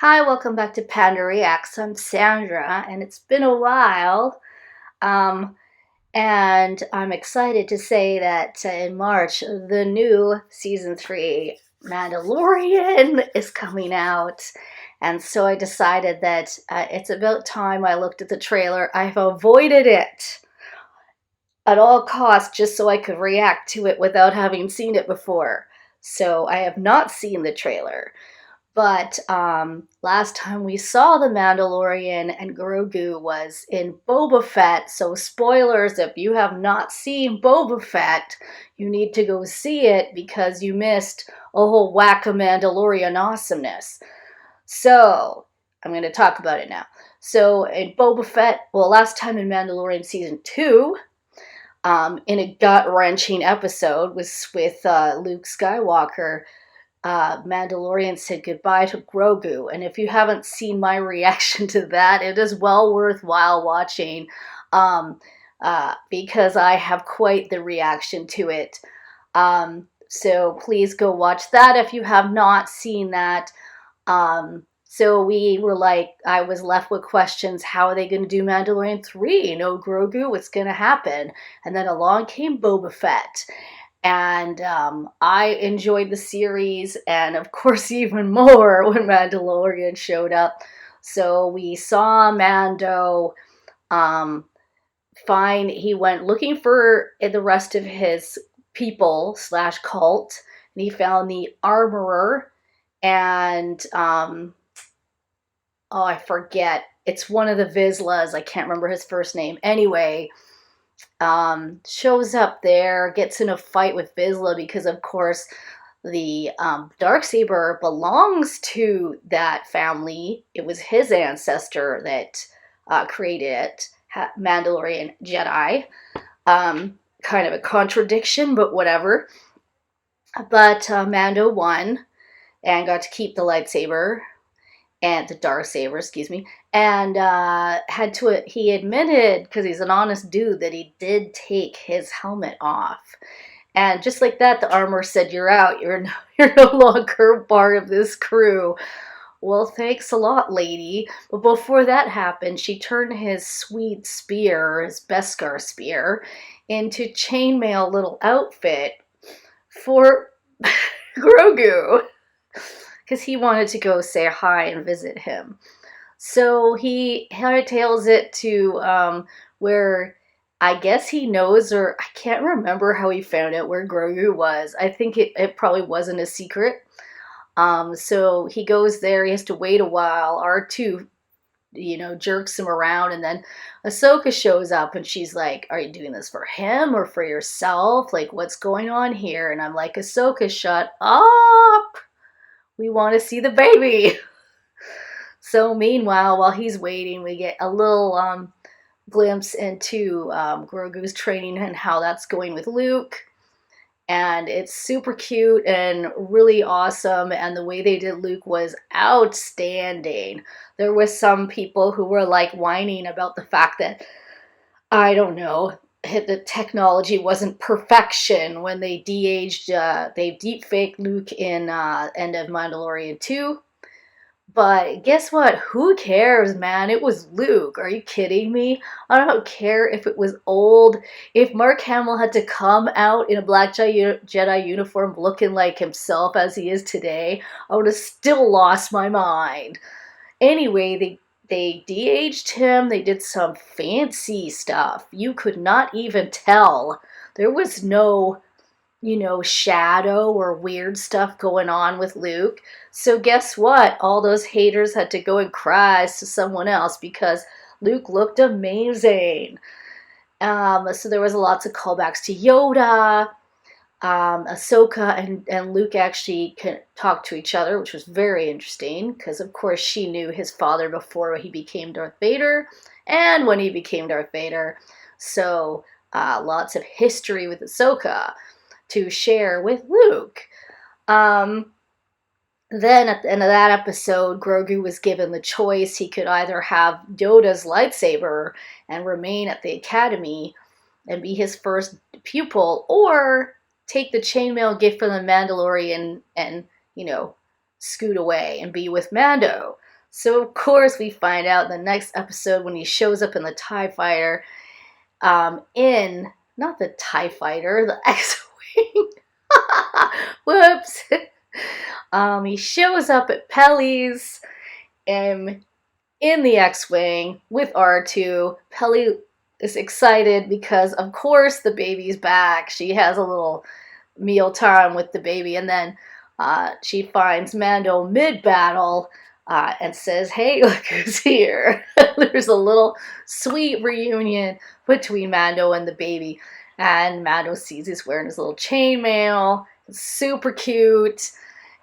Hi, welcome back to Panda Reacts. I'm Sandra, and it's been a while. Um, and I'm excited to say that in March, the new season 3 Mandalorian is coming out. And so I decided that it's about time I looked at the trailer. I've avoided it at all costs just so I could react to it without having seen it before. So I have not seen the trailer. But last time we saw the Mandalorian and Grogu was in Boba Fett. So spoilers, if you have not seen Boba Fett, you need to go see it because you missed a whole whack of Mandalorian awesomeness. So I'm going to talk about it now. So in Boba Fett, well, last time in Mandalorian season 2, in a gut-wrenching episode was with Luke Skywalker, Mandalorian said goodbye to Grogu. And if you haven't seen my reaction to that, it is well worthwhile watching because I have quite the reaction to it. So please go watch that if you have not seen that. So we were like, I was left with questions. How are they going to do Mandalorian 3? No Grogu, what's going to happen? And then along came Boba Fett. And I enjoyed the series, and of course, even more when Mandalorian showed up. So we saw Mando he went looking for the rest of his people slash cult, and he found the armorer and oh, I forget. It's one of the Vizslas. I can't remember his first name. Anyway, shows up there, gets in a fight with Vizsla because, of course, the Darksaber belongs to that family. It was his ancestor that created it, Mandalorian Jedi. Kind of a contradiction, but whatever. But Mando won and got to keep the lightsaber and the Darksaber, excuse me, and he admitted, because he's an honest dude, that he did take his helmet off. And just like that, the armor said, "You're out. You're no longer part of this crew." Well, thanks a lot, lady. But before that happened, she turned his sweet spear, his Beskar spear, into chainmail little outfit for Grogu, because he wanted to go say hi and visit him. So he hightails it to where I guess he knows, or I can't remember how he found out where Grogu was. I think it probably wasn't a secret. So he goes there, he has to wait a while. R2, jerks him around, and then Ahsoka shows up and she's like, "Are you doing this for him or for yourself? Like, what's going on here?" And I'm like, "Ahsoka, shut up! We want to see the baby." So meanwhile, while he's waiting, we get a little glimpse into Grogu's training and how that's going with Luke. And it's super cute and really awesome. And the way they did Luke was outstanding. There was some people who were like whining about the fact that, I don't know, the technology wasn't perfection when they de-aged, they deep-faked Luke in End of Mandalorian 2. But guess what? Who cares, man? It was Luke. Are you kidding me? I don't care if it was old. If Mark Hamill had to come out in a Black Jedi uniform looking like himself as he is today, I would have still lost my mind. Anyway, they de-aged him. They did some fancy stuff. You could not even tell. There was no shadow or weird stuff going on with Luke. So guess what? All those haters had to go and cry to someone else because Luke looked amazing. So there was lots of callbacks to Yoda. Ahsoka and Luke actually talk to each other, which was very interesting because, of course, she knew his father before he became Darth Vader and when he became Darth Vader. So lots of history with Ahsoka to share with Luke. Then at the end of that episode, Grogu was given the choice. He could either have Yoda's lightsaber and remain at the academy and be his first pupil, or take the chainmail gift from the Mandalorian and, scoot away and be with Mando. So of course we find out in the next episode when he shows up in the TIE fighter, in not the TIE fighter, the X-Wing. Whoops. He shows up at Pelly's in the X-Wing with R2. Pelly is excited because, of course, the baby's back. She has a little meal time with the baby, and then she finds Mando mid-battle and says, "Hey, look who's here." There's a little sweet reunion between Mando and the baby, and Mando sees he's wearing his little chainmail. It's super cute.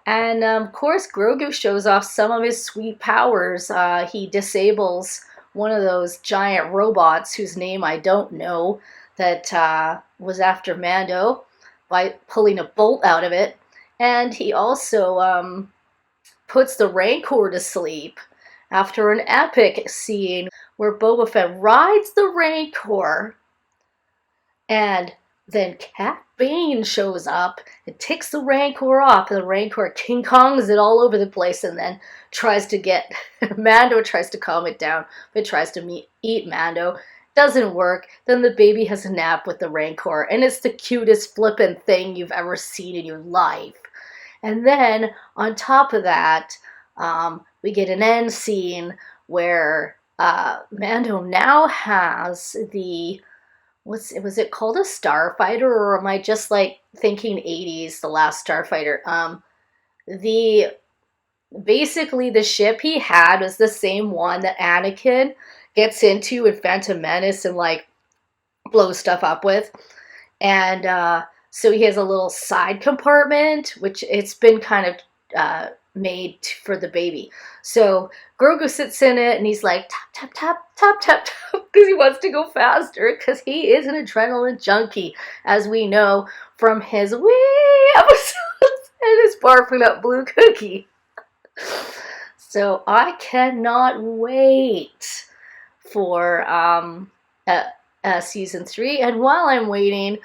And of course, Grogu shows off some of his sweet powers. He disables one of those giant robots whose name I don't know that was after Mando by pulling a bolt out of it. And he also puts the Rancor to sleep after an epic scene where Boba Fett rides the Rancor, and then Cat Bane shows up and takes the Rancor off, and the Rancor King Kongs it all over the place, and then tries to get Mando tries to calm it down, but tries to eat Mando. Doesn't work. Then the baby has a nap with the Rancor, and it's the cutest flippin' thing you've ever seen in your life. And then on top of that, we get an end scene where Mando now has the was it called a starfighter, or am I just like thinking 80s, the last starfighter? The basically the ship he had was the same one that Anakin gets into in Phantom Menace and like blows stuff up with. And so he has a little side compartment, which it's been kind of made for the baby. So Grogu sits in it and he's like tap, tap, tap, tap, tap, tap, because he wants to go faster, because he is an adrenaline junkie, as we know from his wee episodes and his barfing up blue cookie. So I cannot wait for season 3. And while I'm waiting,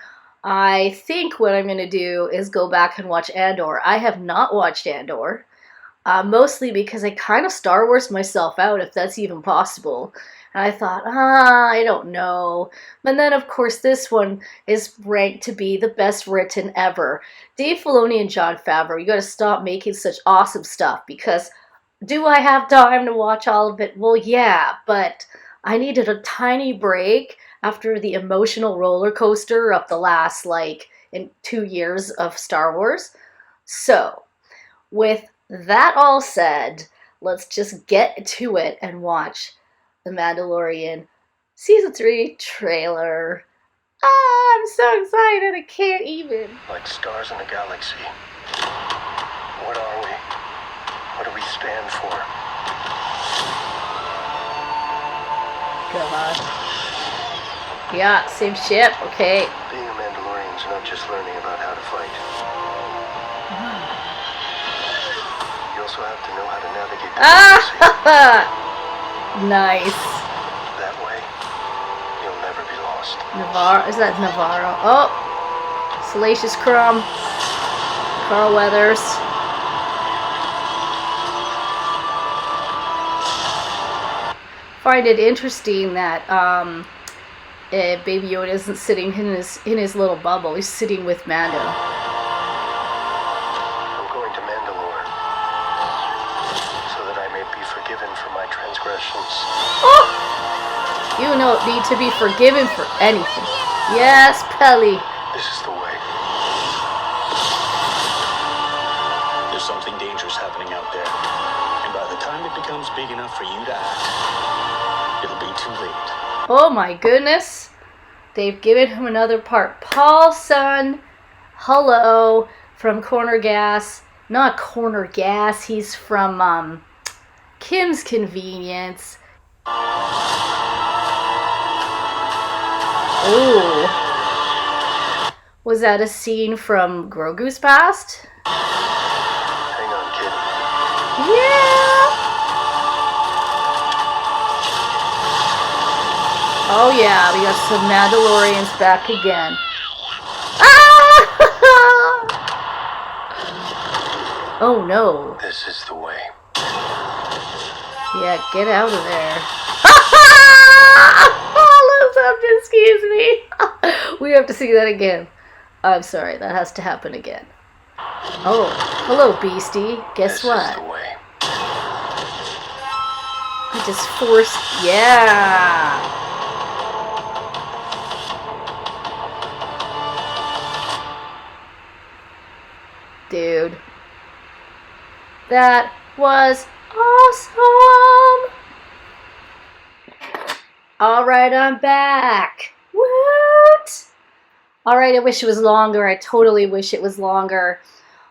I think what I'm going to do is go back and watch Andor. I have not watched Andor, mostly because I kind of Star Wars myself out, if that's even possible. And I thought, I don't know. And then, of course, this one is ranked to be the best written ever. Dave Filoni and Jon Favreau, you got to stop making such awesome stuff, because do I have time to watch all of it? Well, yeah, but I needed a tiny break after the emotional roller coaster of the last, in 2 years of Star Wars. So, with that all said, let's just get to it and watch The Mandalorian Season 3 trailer. I'm so excited, I can't even. Like stars in the galaxy. What are we? What do we stand for? Come on. Yeah, same ship, okay. Being a Mandalorian is not just learning about how to fight. You also have to know how to navigate the galaxy. Nice. That way, you'll never be lost. Navarro, is that Navarro? Oh, Salacious Crumb, Carl Weathers. Find it interesting that Baby Yoda isn't sitting in his little bubble. He's sitting with Mando. I'm going to Mandalore so that I may be forgiven for my transgressions. Oh! You don't need to be forgiven for anything. Yes, Pelly. This is the way. There's something dangerous happening out there. And by the time it becomes big enough for you to act, it'll be too late. Oh my goodness. They've given him another part. Paul Son, hello, from Corner Gas. Not Corner Gas, he's from Kim's Convenience. Ooh. Was that a scene from Grogu's past? Hang on, kid. Yeah. Oh yeah, we got some Mandalorians back again. Ah! Oh no. This is the way. Yeah, get out of there. Excuse me. We have to see that again. I'm sorry, that has to happen again. Oh, hello, Beastie. Guess This what? is the way. I just forced. Yeah. Dude. That was awesome. Alright, I'm back. What? Alright, I wish it was longer. I totally wish it was longer.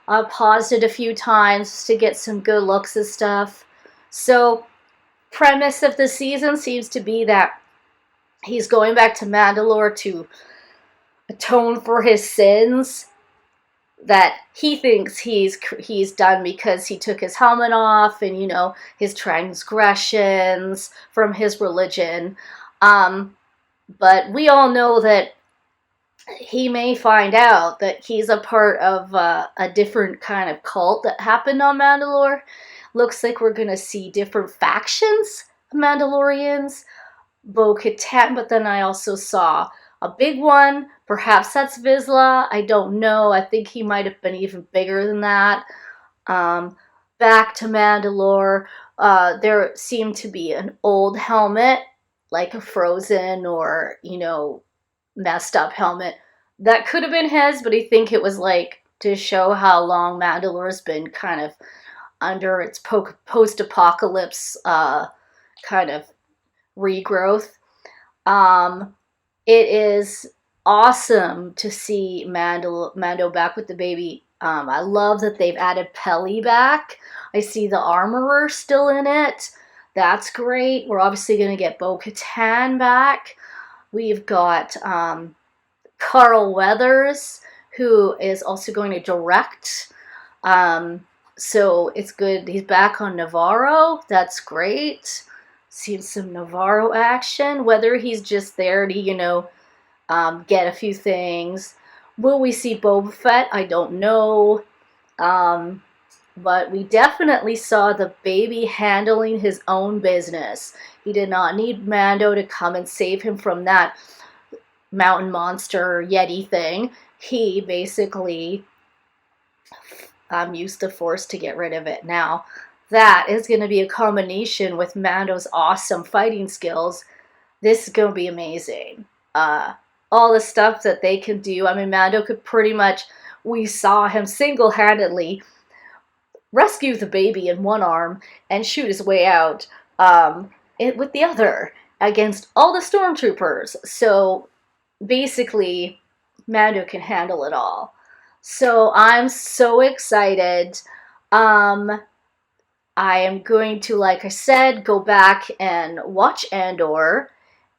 I paused it a few times to get some good looks and stuff. So, premise of the season seems to be that he's going back to Mandalore to atone for his sins that he thinks he's done because he took his helmet off and his transgressions from his religion. But we all know that he may find out that he's a part of a different kind of cult that happened on Mandalore. Looks like we're gonna see different factions of Mandalorians. Bo-Katan, but then I also saw a big one. Perhaps that's Vizsla. I don't know. I think he might have been even bigger than that. Back to Mandalore. There seemed to be an old helmet, like a frozen or, messed up helmet. That could have been his, but I think it was like to show how long Mandalore's been kind of under its post-apocalypse kind of regrowth. It is awesome to see Mando back with the baby. I love that they've added Peli back. I see the Armorer still in it. That's great. We're obviously going to get Bo-Katan back. We've got Carl Weathers, who is also going to direct. So it's good. He's back on Navarro. That's great. Seen some Navarro action. Whether he's just there to, get a few things. Will we see Boba Fett? I don't know. But we definitely saw the baby handling his own business. He did not need Mando to come and save him from that mountain monster Yeti thing. He basically used the Force to get rid of it. Now, that is going to be a combination with Mando's awesome fighting skills. This is going to be amazing. All the stuff that they can do. I mean, Mando could pretty much, we saw him single-handedly rescue the baby in one arm and shoot his way out with the other against all the stormtroopers. So basically, Mando can handle it all. So I'm so excited. I am going to, like I said, go back and watch Andor.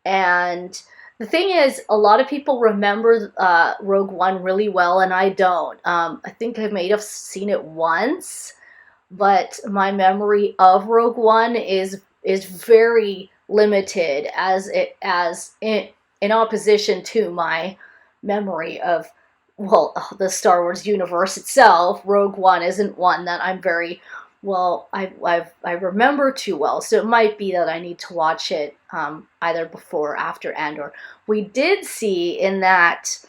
And the thing is, a lot of people remember Rogue One really well, and I don't. I think I may have seen it once, but my memory of Rogue One is very limited in opposition to my memory of the Star Wars universe itself. Rogue One isn't one that I'm very I remember too well, so it might be that I need to watch it either before or after Andor. We did see in that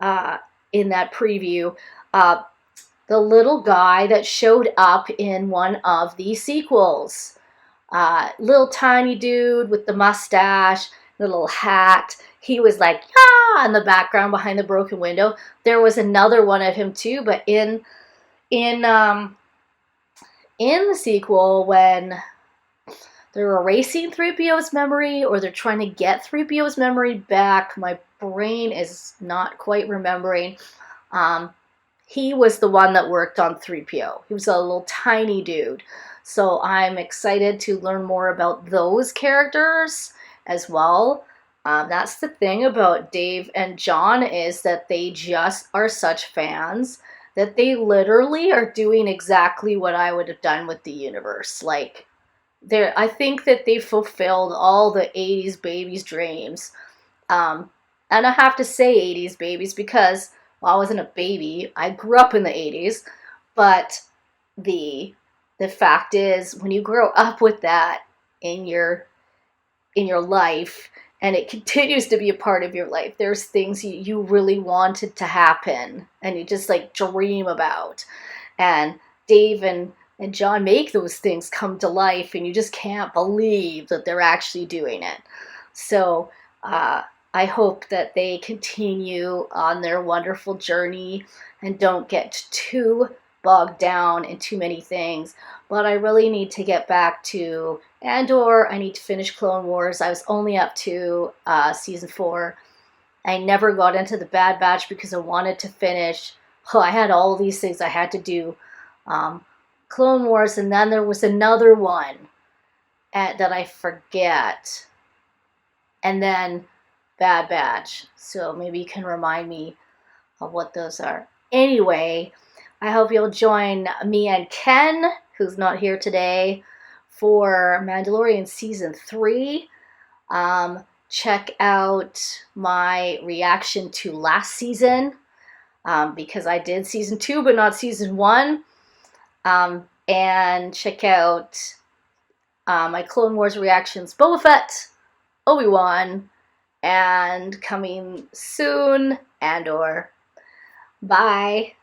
preview the little guy that showed up in one of the sequels. Little tiny dude with the mustache, the little hat. He was like, yeah, in the background behind the broken window. There was another one of him too, but in the sequel, when they're erasing 3PO's memory or they're trying to get 3PO's memory back, my brain is not quite remembering. He was the one that worked on 3PO. He was a little tiny dude. So I'm excited to learn more about those characters as well. That's the thing about Dave and John, is that they just are such fans that they literally are doing exactly what I would have done with the universe. Like, I think that they fulfilled all the 80s babies' dreams. And I have to say 80s babies because, I wasn't a baby. I grew up in the 80s. But the fact is, when you grow up with that, in your life, and it continues to be a part of your life. There's things you really wanted to happen and you just like dream about, and Dave and John make those things come to life, and you just can't believe that they're actually doing it. So I hope that they continue on their wonderful journey and don't get too bogged down in too many things. But I really need to get back to Andor. I need to finish Clone Wars. I was only up to season 4. I never got into the Bad Batch because I wanted to finish. Oh, I had all these things I had to do. Clone Wars, and then there was another one that I forget. And then Bad Batch. So maybe you can remind me of what those are. Anyway, I hope you'll join me and Ken, who's not here today, for Mandalorian Season 3. Check out my reaction to last season, because I did Season 2 but not Season 1. And check out my Clone Wars reactions, Boba Fett, Obi-Wan, and coming soon, Andor. Bye.